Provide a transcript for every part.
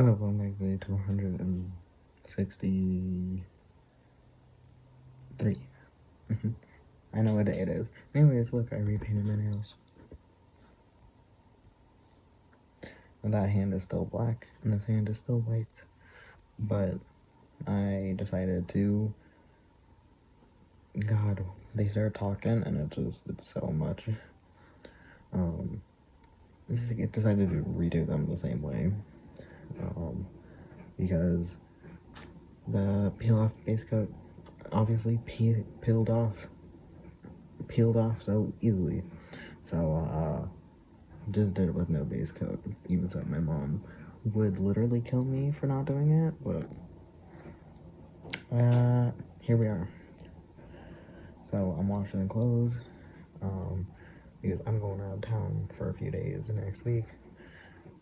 Oh, well, maybe 263. I know what day it is. Anyways, look, I repainted my nails. And that hand is still black, and this hand is still white. But I decided to... God, they started talking, and it's so much. I decided to redo them the same way. Because the peel-off base coat obviously peeled off so easily. So, just did it with no base coat. Even so, my mom would literally kill me for not doing it, but here we are. So I'm washing clothes, because I'm going out of town for a few days next week.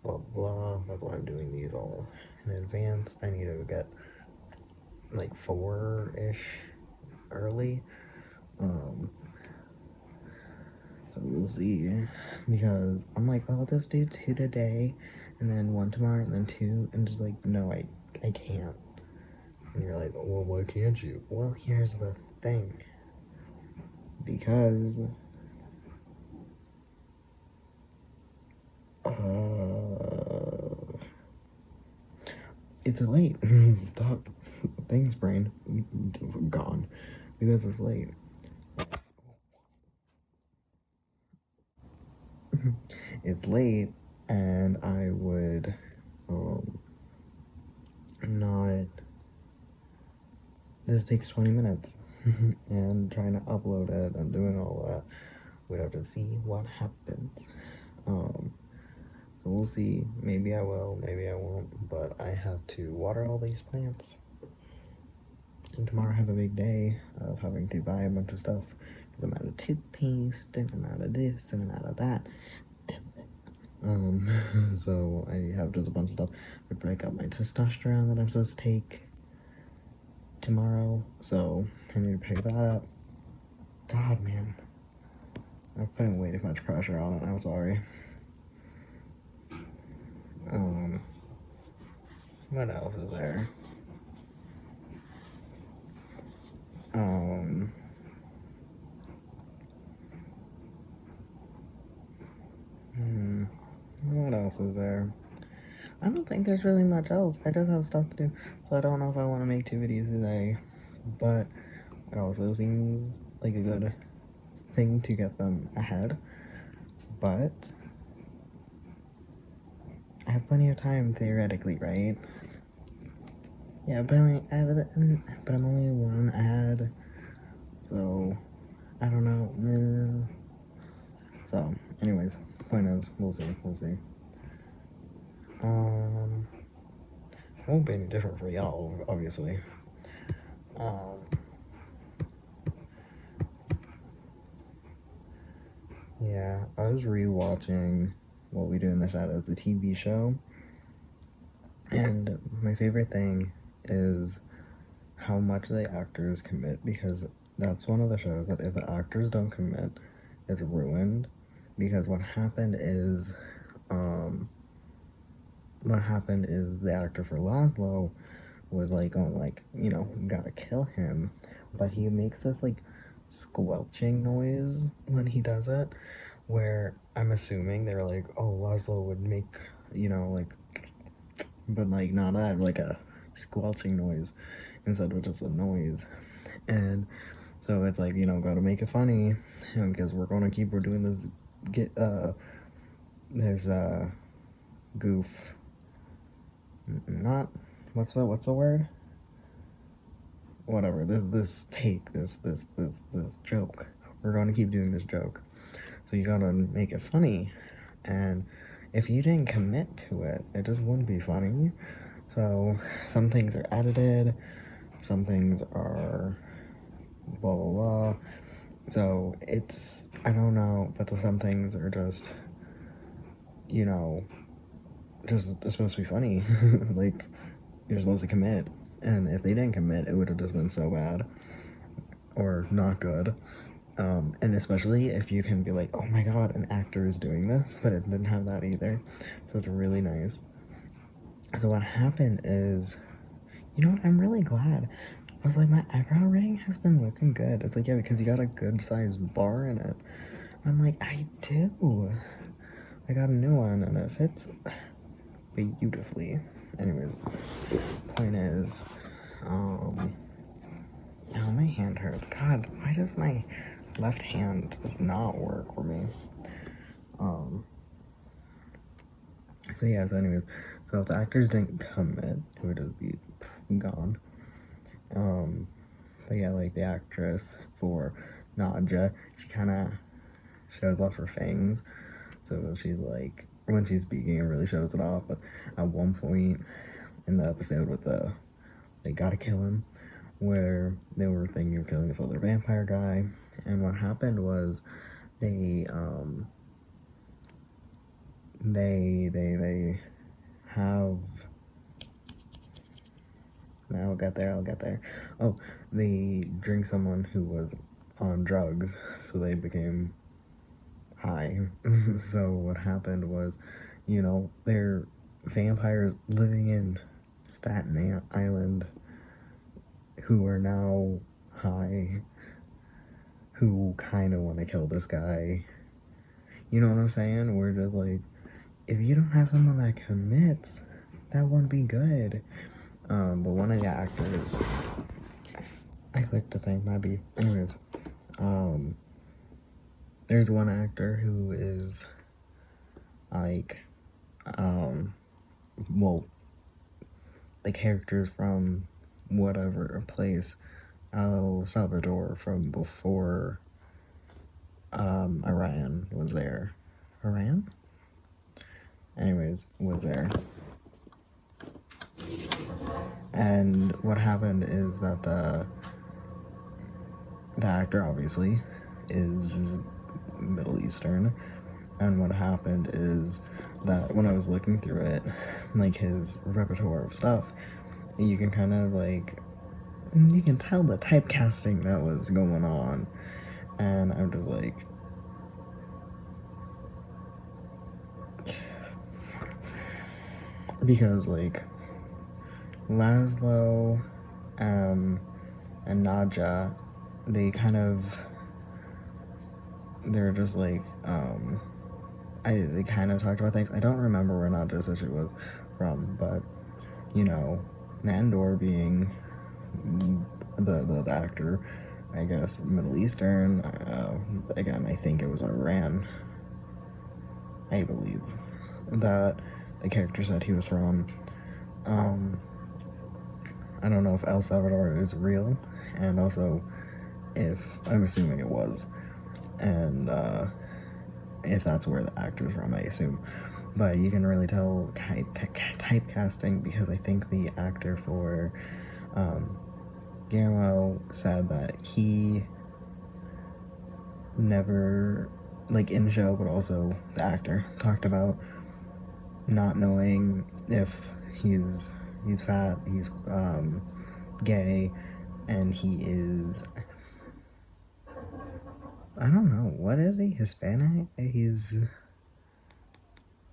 Blah blah. That's why I'm doing these all in advance. I need to get like 4-ish early. So we'll see, because I'm like, oh, I'll just do 2 today, and then 1 tomorrow, and then 2, and just like, no, I can't. And you're like, well, why can't you? Well, here's the thing. Because, it's late. Stop. Thanks, brain. Gone. Because it's late. It's late, and I would, not... This takes 20 minutes. And trying to upload it and doing all that, we'd have to see what happens. So we'll see. Maybe I will, maybe I won't, but I have to water all these plants. And tomorrow I have a big day of having to buy a bunch of stuff. Because I'm out of toothpaste, and I'm out of this, and I'm out of that. So I have just a bunch of stuff to break up my testosterone that I'm supposed to take tomorrow, so I need to pick that up. God, man, I'm putting way too much pressure on it. I'm sorry. What else is there? What else is there? I don't think there's really much else. I just have stuff to do, so I don't know if I want to make 2 videos today, but it also seems like a good thing to get them ahead. But I have plenty of time, theoretically, right? Yeah, but I'm only 1 ahead, so I don't know. So, anyways, point is, we'll see. It won't be any different for y'all, obviously. Yeah, I was rewatching What We Do in the Shadows, the TV show, and my favorite thing is how much the actors commit, because that's one of the shows that if the actors don't commit, it's ruined. Because what happened is the actor for Laszlo was like, oh, like, you know, gotta kill him, but he makes this like squelching noise when he does it, where I'm assuming they're like, oh, Laszlo would make, you know, like, but like not that, like a squelching noise instead of just a noise. And so it's like, you know, gotta make it funny, because we're gonna keep doing this goof, not, what's the word, whatever, this joke, we're gonna keep doing this joke, so you gotta make it funny. And if you didn't commit to it, it just wouldn't be funny. So some things are edited, some things are blah blah blah. So it's, I don't know, but some things are just, you know, just it's supposed to be funny. Like, you're supposed to commit, and if they didn't commit, it would have just been so bad or not good. And especially if you can be like, oh my god, an actor is doing this, but it didn't have that either, so it's really nice. So what happened is, you know what, I'm really glad. I was like, my eyebrow ring has been looking good. It's like, yeah, because you got a good sized bar in it. I'm like, I do. I got a new one and it fits beautifully. Anyways, point is, oh, my hand hurts. God, why does my left hand does not work for me? So yeah, so anyways, so if the actors didn't commit, it would just be gone. But yeah, like the actress for Nadja, she kind of shows off her fangs. So she's like, when she's speaking, it really shows it off. But at one point in the episode with they gotta kill him, where they were thinking of killing this other vampire guy, and what happened was they have. I'll get there. Oh, they drink someone who was on drugs, so they became high. So what happened was, they're vampires living in Staten Island who are now high, who kind of want to kill this guy. You know what I'm saying? We're just like, if you don't have someone that commits, that wouldn't be good. But one of the actors, I clicked the thing, might be. Anyways, there's one actor who is like, well, the characters from whatever place, El Salvador from before, Iran was there. Iran? Anyways, was there. And what happened is that the actor obviously is Middle Eastern, and what happened is that when I was looking through it, like his repertoire of stuff, you can kind of like, you can tell the typecasting that was going on, and I'm just like, because like Laszlo, and Nadja, they they're just like, they kind of talked about things. I don't remember where Nadja said she was from, but Nandor being the actor, I guess Middle Eastern. Again, I think it was Iran. I believe that the character said he was from. I don't know if El Salvador is real, and also if I'm assuming it was, and if that's where the actor's from, I assume. But you can really tell typecasting, because I think the actor for Guillermo said that he never, like in the show, but also the actor talked about not knowing if he's fat, he's gay, and he is, I don't know, what is he? Hispanic?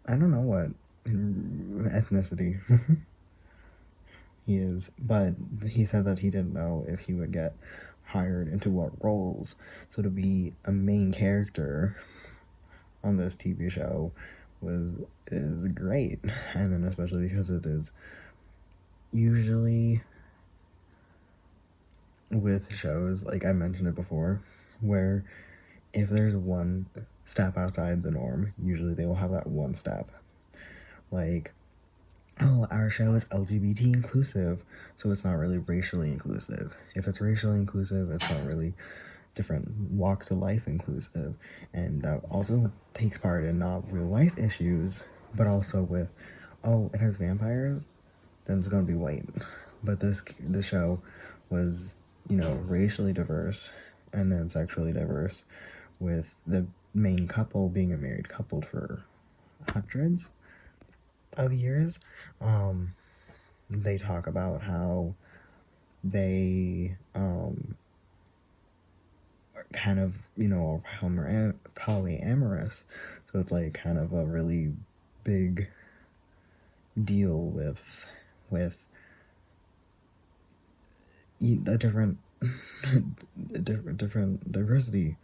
I don't know what ethnicity he is, but he said that he didn't know if he would get hired into what roles. So to be a main character on this TV show is great, and then especially because it is usually with shows, like I mentioned it before, where if there's one step outside the norm, usually they will have that one step. Like, oh, our show is LGBT inclusive, so it's not really racially inclusive. If it's racially inclusive, it's not really different walks of life inclusive. And that also takes part in not real life issues, but also with, oh, it has vampires, then it's gonna be white. But this show was, racially diverse and then sexually diverse, with the main couple being a married couple for hundreds of years. They talk about how they are kind of, polyamorous. So it's like kind of a really big deal with a different different diversity,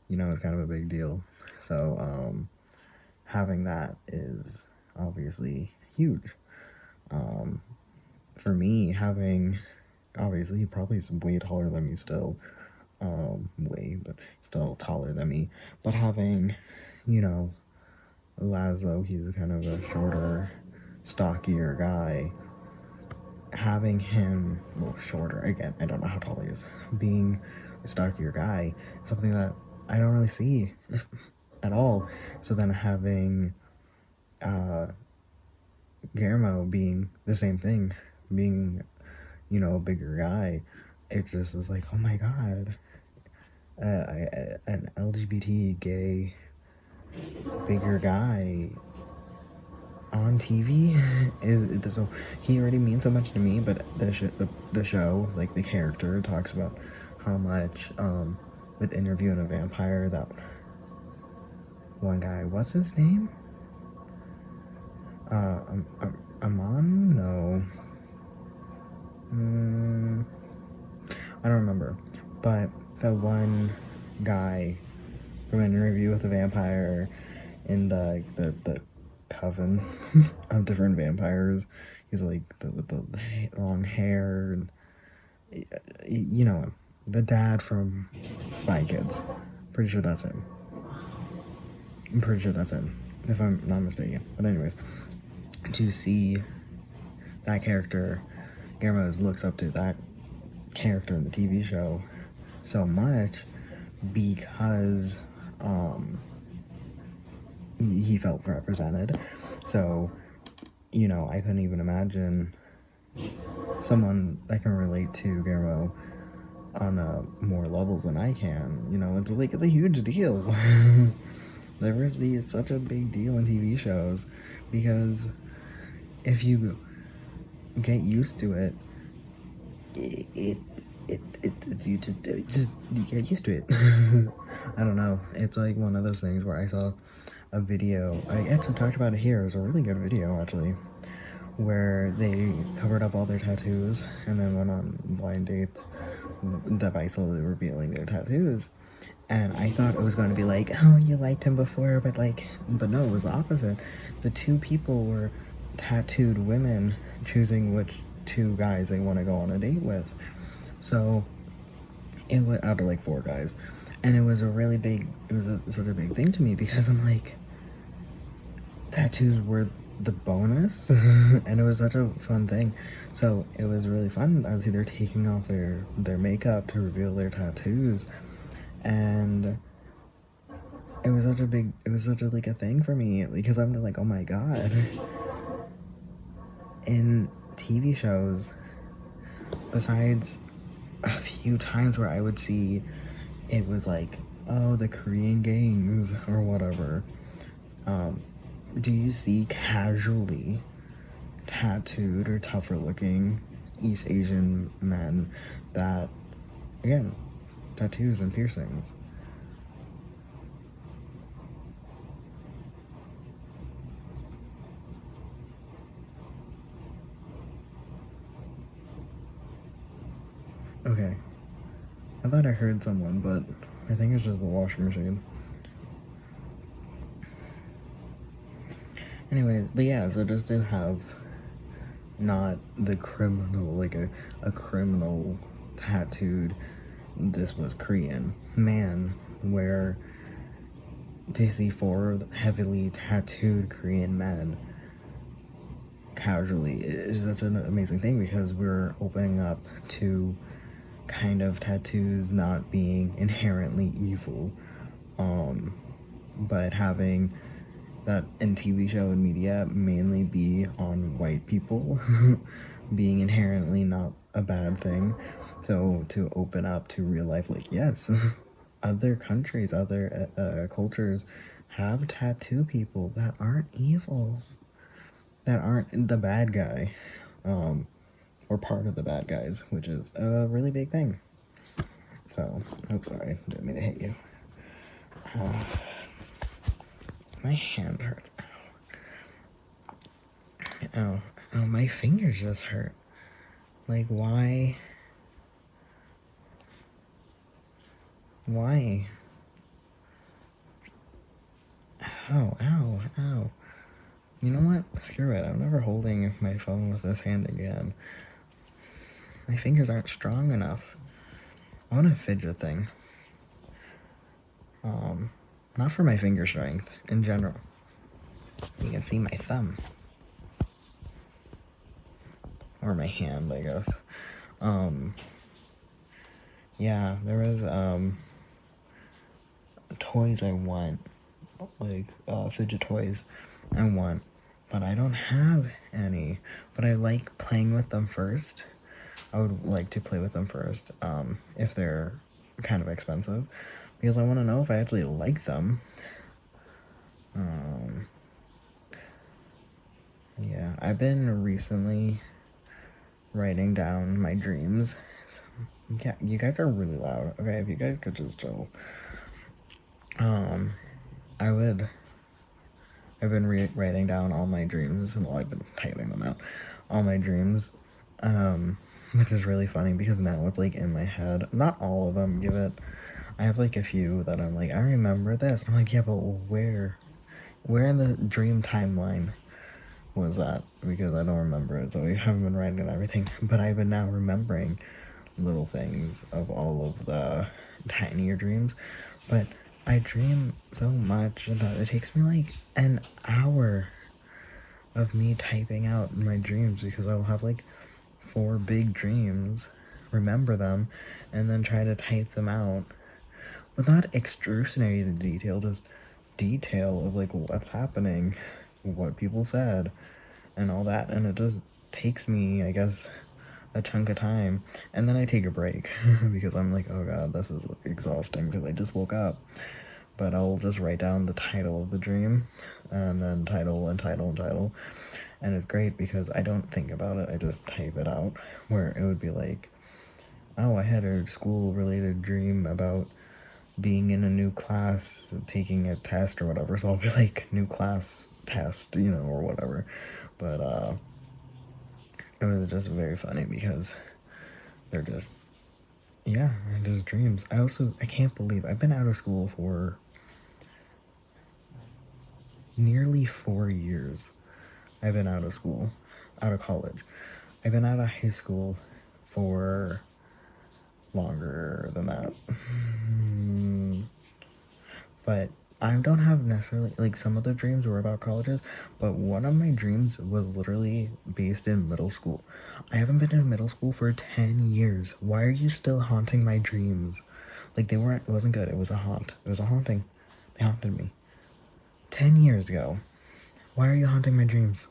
you know, is kind of a big deal. So having that is obviously huge. For me, having, obviously he probably is way taller than me still, but still taller than me, but having, you know, Lazo, he's kind of a shorter, stockier guy. Having him, well, shorter, again, I don't know how tall he is, being a stockier guy, something that I don't really see at all. So then having Guillermo being the same thing, being, you know, a bigger guy, it just is like, oh my god, an LGBT gay bigger guy on TV is so, he already means so much to me, but the show, like the character, talks about how much with Interviewing a Vampire, that one guy, what's his name? Amon? No. I don't remember. But the one guy from an Interview with a Vampire in the coven of different vampires, he's like with the long hair, and you know him. The dad from Spy Kids. Pretty sure that's him. I'm pretty sure that's him, if I'm not mistaken. But anyways, to see that character, Guillermo looks up to that character in the TV show so much because he felt represented. So, you know, I couldn't even imagine someone that can relate to Guillermo on more levels than I can. You know, it's like, it's a huge deal. Diversity is such a big deal in TV shows, because if you get used to it, you just you get used to it. I don't know. It's like one of those things where I saw a video. I actually talked about it here. It was a really good video, actually, where they covered up all their tattoos and then went on blind dates by slowly revealing their tattoos. And I thought it was going to be like, oh, you liked him before, but no, it was the opposite. The two people were tattooed women choosing which two guys they want to go on a date with. So it went out of like 4 guys, and it was such a big thing to me, because I'm like, tattoos were the bonus. And it was such a fun thing. So it was really fun as they're taking off their makeup to reveal their tattoos, and it was such a like a thing for me, because I'm like, oh my god. In TV shows, besides a few times where I would see it was like, oh, the Korean gangs or whatever, do you see casually tattooed or tougher looking East Asian men that, again, tattoos and piercings? Okay, I thought I heard someone, but I think it's just the washing machine. Anyways, but yeah, so just to have not the criminal, like a criminal tattooed, this was Korean man, where to see 4 heavily tattooed Korean men casually is such an amazing thing, because we're opening up to kind of tattoos not being inherently evil, but having that in TV show and media mainly be on white people being inherently not a bad thing. So to open up to real life, like, yes, other countries, other cultures have tattoo people that aren't evil, that aren't the bad guy, or part of the bad guys, which is a really big thing. So, oh, sorry, didn't mean to hit you. My hand hurts. Ow. Oh, my fingers just hurt. Like, why? Why? Ow, ow, ow. You know what? Screw it. I'm never holding my phone with this hand again. My fingers aren't strong enough. I want a fidget thing. Not for my finger strength, in general. You can see my thumb. Or my hand, I guess. Yeah, there was, toys I want. Like, fidget toys I want. But I don't have any. But I like playing with them first. I would like to play with them first, if they're kind of expensive. Because I want to know if I actually like them. Yeah, I've been recently writing down my dreams. Yeah, you guys are really loud. Okay, if you guys could just chill. I've been writing down all my dreams. Well, I've been typing them out. All my dreams. Which is really funny because now it's like in my head. Not all of them, I have like a few that I'm like, I remember this. And I'm like, yeah, but where? Where in the dream timeline was that? Because I don't remember it, so I haven't been writing everything. But I've been now remembering little things of all of the tinier dreams. But I dream so much that it takes me like an hour of me typing out my dreams because I'll have like 4 big dreams, remember them, and then try to type them out. But not extraordinary detail, just detail of like what's happening, what people said, and all that. And it just takes me, I guess, a chunk of time. And then I take a break because I'm like, oh god, this is exhausting because I just woke up. But I'll just write down the title of the dream and then title and title and title. And it's great because I don't think about it, I just type it out. Where it would be like, oh, I had a school-related dream about being in a new class, taking a test or whatever, so I'll be like, new class test, you know, or whatever. But, it was just very funny because they're just, yeah, they're just dreams. I can't believe, I've been out of school for nearly 4 years. I've been out of school, out of college. I've been out of high school for longer than that. But I don't have necessarily, like, some of the dreams were about colleges, but one of my dreams was literally based in middle school. I haven't been in middle school for 10 years. Why are you still haunting my dreams? Like, it wasn't good. It was a haunt. It was a haunting. They haunted me. 10 years ago. Why are you haunting my dreams?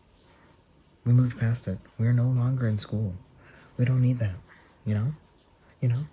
We moved past it. We're no longer in school. We don't need that. You know? You know?